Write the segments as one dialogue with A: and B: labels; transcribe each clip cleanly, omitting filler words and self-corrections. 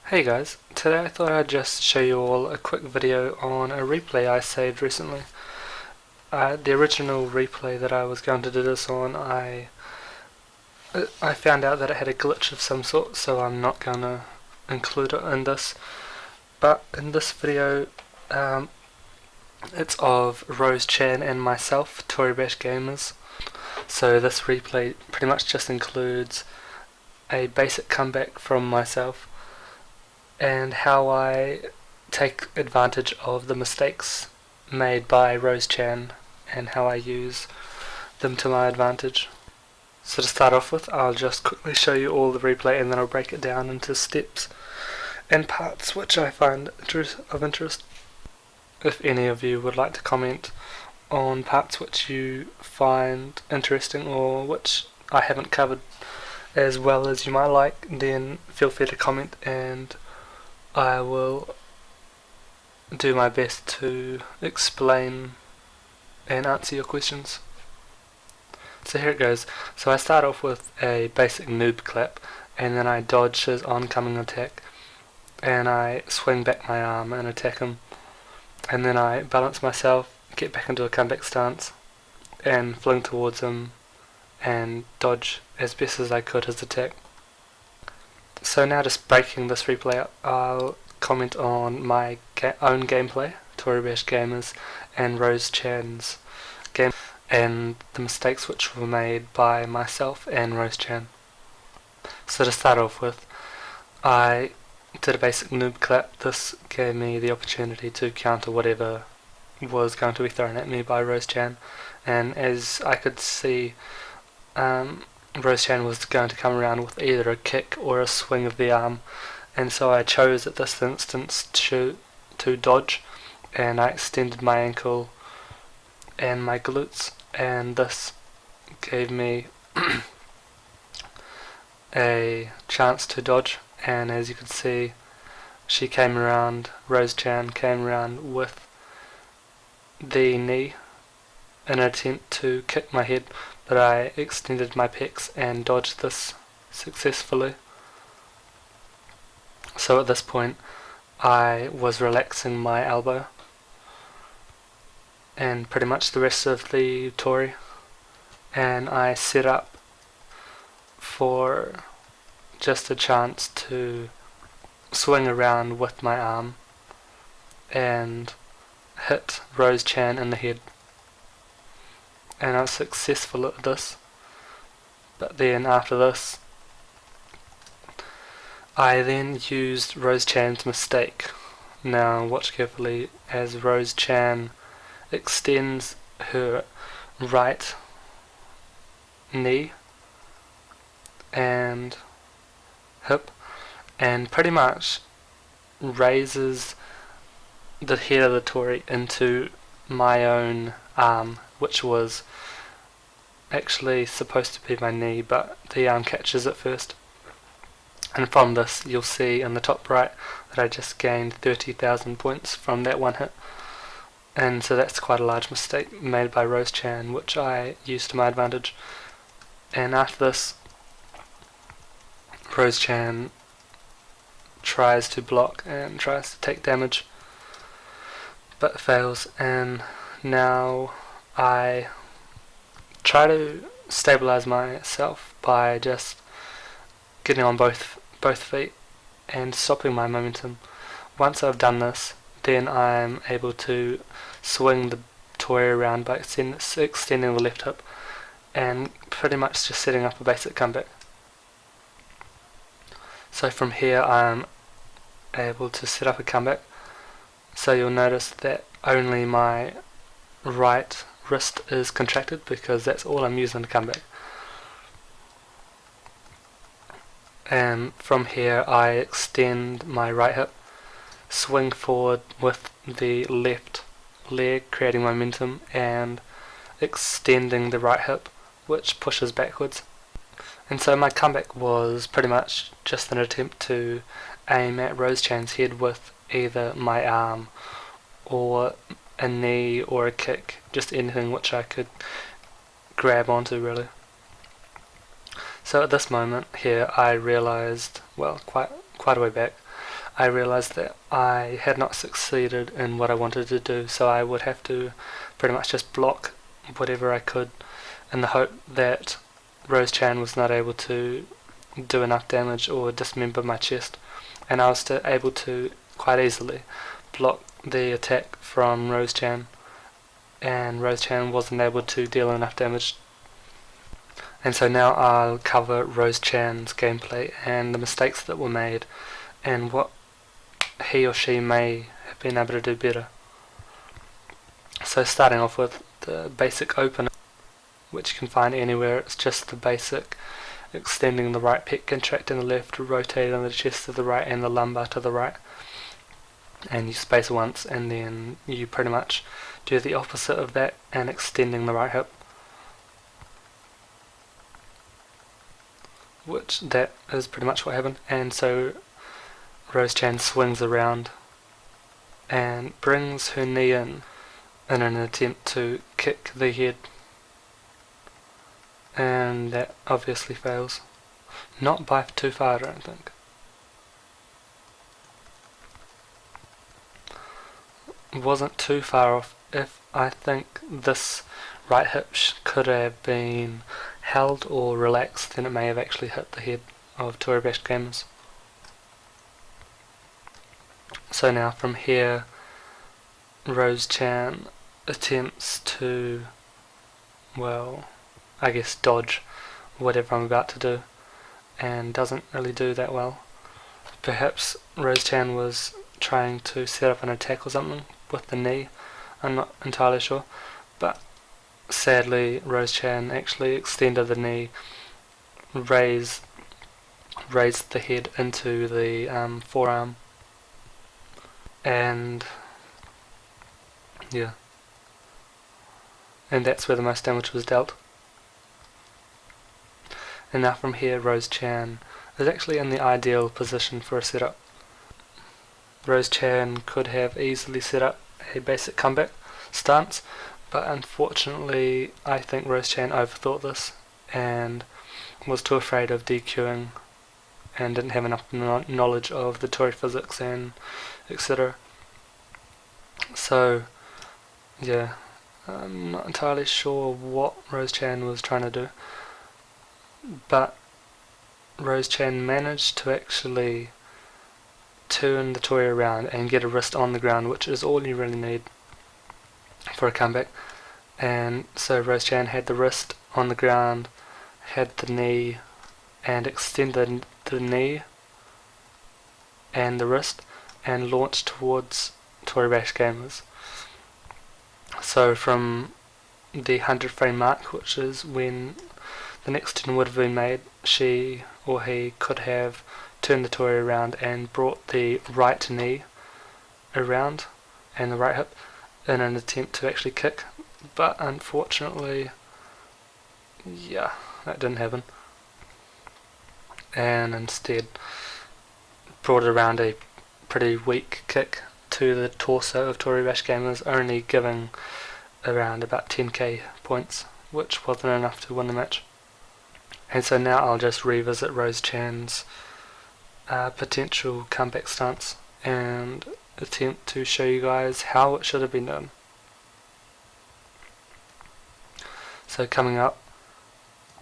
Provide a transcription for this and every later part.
A: Hey guys, today I thought I'd just show you all a quick video on a replay I saved recently. The original replay that I was going to do this on, I found out that it had a glitch of some sort, so I'm not going to include it in this. But in this video, it's of Rose Chan and myself, Toribash Gamers. So this replay pretty much just includes a basic comeback from myself and how I take advantage of the mistakes made by Rose Chan and how I use them to my advantage. So to start off with, I'll just quickly show you all the replay and then I'll break it down into steps and parts which I find of interest. If any of you would like to comment on parts which you find interesting or which I haven't covered as well as you might like, then feel free to comment and I will do my best to explain and answer your questions. So here it goes. So I start off with a basic noob clap and then I dodge his oncoming attack and I swing back my arm and attack him, and then I balance myself, get back into a comeback stance and fling towards him and dodge as best as I could his attack. So now just breaking this replay up, I'll comment on my own gameplay, Toribash Gamers, and Rose Chan's game, and the mistakes which were made by myself and Rose Chan. So to start off with, I did a basic noob clap. This gave me the opportunity to counter whatever was going to be thrown at me by Rose Chan, and as I could see, Rose Chan was going to come around with either a kick or a swing of the arm, and so I chose at this instance to dodge, and I extended my ankle and my glutes, and this gave me a chance to dodge. And as you can see, Rose Chan came around with the knee in an attempt to kick my head, but I extended my pecs and dodged this successfully. So at this point I was relaxing my elbow and pretty much the rest of the Tori, and I set up for just a chance to swing around with my arm and hit Rose Chan in the head, and I was successful at this. But then after this, I then used Rose Chan's mistake. Now watch carefully as Rose Chan extends her right knee and hip and pretty much raises the head of the Tori into my own arm, which was actually supposed to be my knee, but the arm catches it first. And from this you'll see in the top right that I just gained 30,000 points from that one hit, and so that's quite a large mistake made by Rose Chan, which I used to my advantage. And after this, Rose Chan tries to block and tries to take damage but fails, and now I try to stabilize myself by just getting on both feet and stopping my momentum. Once I've done this, then I'm able to swing the Tori around by extending the left hip and pretty much just setting up a basic comeback. So from here I'm able to set up a comeback. So you'll notice that only my right wrist is contracted because that's all I'm using to come back. And from here I extend my right hip, swing forward with the left leg, creating momentum and extending the right hip, which pushes backwards. And so my comeback was pretty much just an attempt to aim at Rose Chan's head with either my arm or a knee or a kick, just anything which I could grab onto really. So at this moment here I realised, well, quite a way back, I realised that I had not succeeded in what I wanted to do, so I would have to pretty much just block whatever I could in the hope that Rose-chan was not able to do enough damage or dismember my chest, and I was able to quite easily block the attack from Rose-chan, and Rose-chan wasn't able to deal enough damage. And so now I'll cover Rose-chan's gameplay and the mistakes that were made and what he or she may have been able to do better. So starting off with the basic opener, which you can find anywhere. It's just the basic extending the right pec, contracting the left, rotating the chest to the right and the lumbar to the right, and you space once, and then you pretty much do the opposite of that and extending the right hip, which that is pretty much what happened. And so Rose-chan swings around and brings her knee in an attempt to kick the head, and that obviously fails. Not by too far, I don't think. Wasn't too far off. If I think this right hip could have been held or relaxed, then it may have actually hit the head of Toribash Gamers. So now from here, Rose-chan attempts to, well, I guess dodge whatever I'm about to do, and doesn't really do that well. Perhaps Rose-chan was trying to set up an attack or something with the knee, I'm not entirely sure, but sadly Rose-chan actually extended the knee, raised the head into the forearm, and yeah, and that's where the most damage was dealt. And now from here, Rose-chan is actually in the ideal position for a setup. Rose-chan could have easily set up a basic comeback stance, but unfortunately I think Rose-chan overthought this and was too afraid of DQing and didn't have enough knowledge of the Tori physics and etc. So yeah, I'm not entirely sure what Rose-chan was trying to do, but Rose-chan managed to actually turn the Tori around and get a wrist on the ground, which is all you really need for a comeback. And so Rose-chan had the wrist on the ground, had the knee, and extended the knee and the wrist and launched towards Toribash Gamers. So from the 100 frame mark, which is when the next turn would have been made, she or he could have turned the Tori around and brought the right knee around and the right hip in an attempt to actually kick, but unfortunately, yeah, that didn't happen, and instead brought around a pretty weak kick to the torso of Toribash Gamers, only giving around about 10k points, which wasn't enough to win the match. And so now I'll just revisit Rose-chan's potential comeback stance and attempt to show you guys how it should have been done. So coming up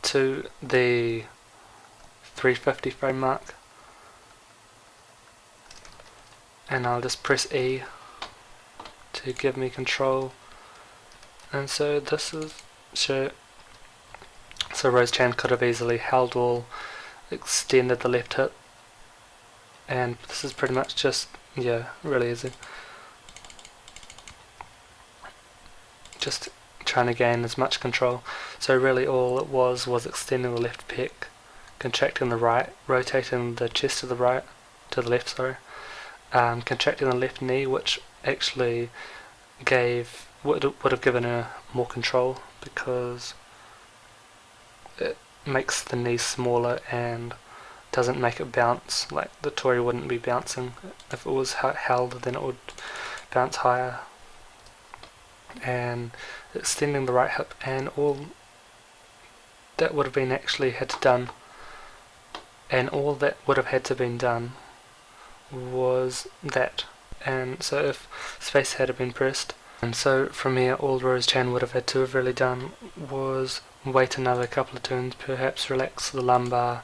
A: to the 350 frame mark, and I'll just press E to give me control, and so this is so Rose-chan could have easily held all, extended the left hip, and this is pretty much just, yeah, really easy. Just trying to gain as much control. So really all it was extending the left pec, contracting the right, rotating the chest to the right, to the left, sorry, contracting the left knee, which actually would have given her more control because it makes the knee smaller and doesn't make it bounce. Like the Tori wouldn't be bouncing. If it was held, then it would bounce higher. And extending the right hip, and all that would have been actually had to done, and all that would have had to been done was that. And so if space had been pressed, and so from here all Rose Chan would have had to have really done was wait another couple of turns, perhaps relax the lumbar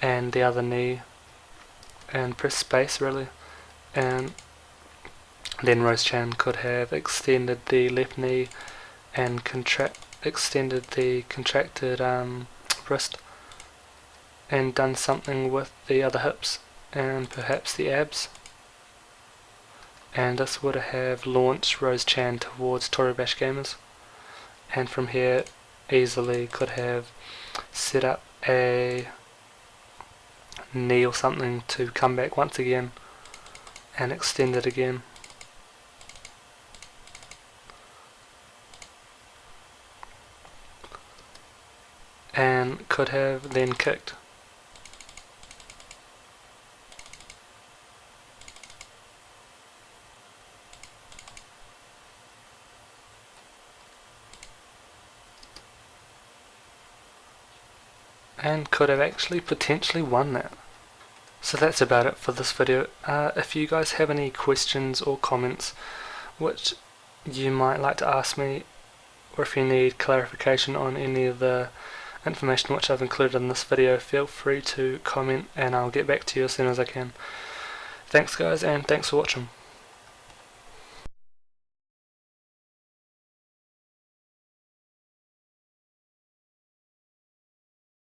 A: and the other knee and press space really, and then Rose Chan could have extended the left knee and extended the contracted wrist and done something with the other hips and perhaps the abs, and this would have launched Rose Chan towards Toribash Gamers, and from here easily could have set up a knee or something to come back once again and extend it again. And could have then kicked. And could have actually potentially won that. So that's about it for this video. If you guys have any questions or comments which you might like to ask me, or if you need clarification on any of the information which I've included in this video, feel free to comment and I'll get back to you as soon as I can. Thanks guys, and thanks for watching.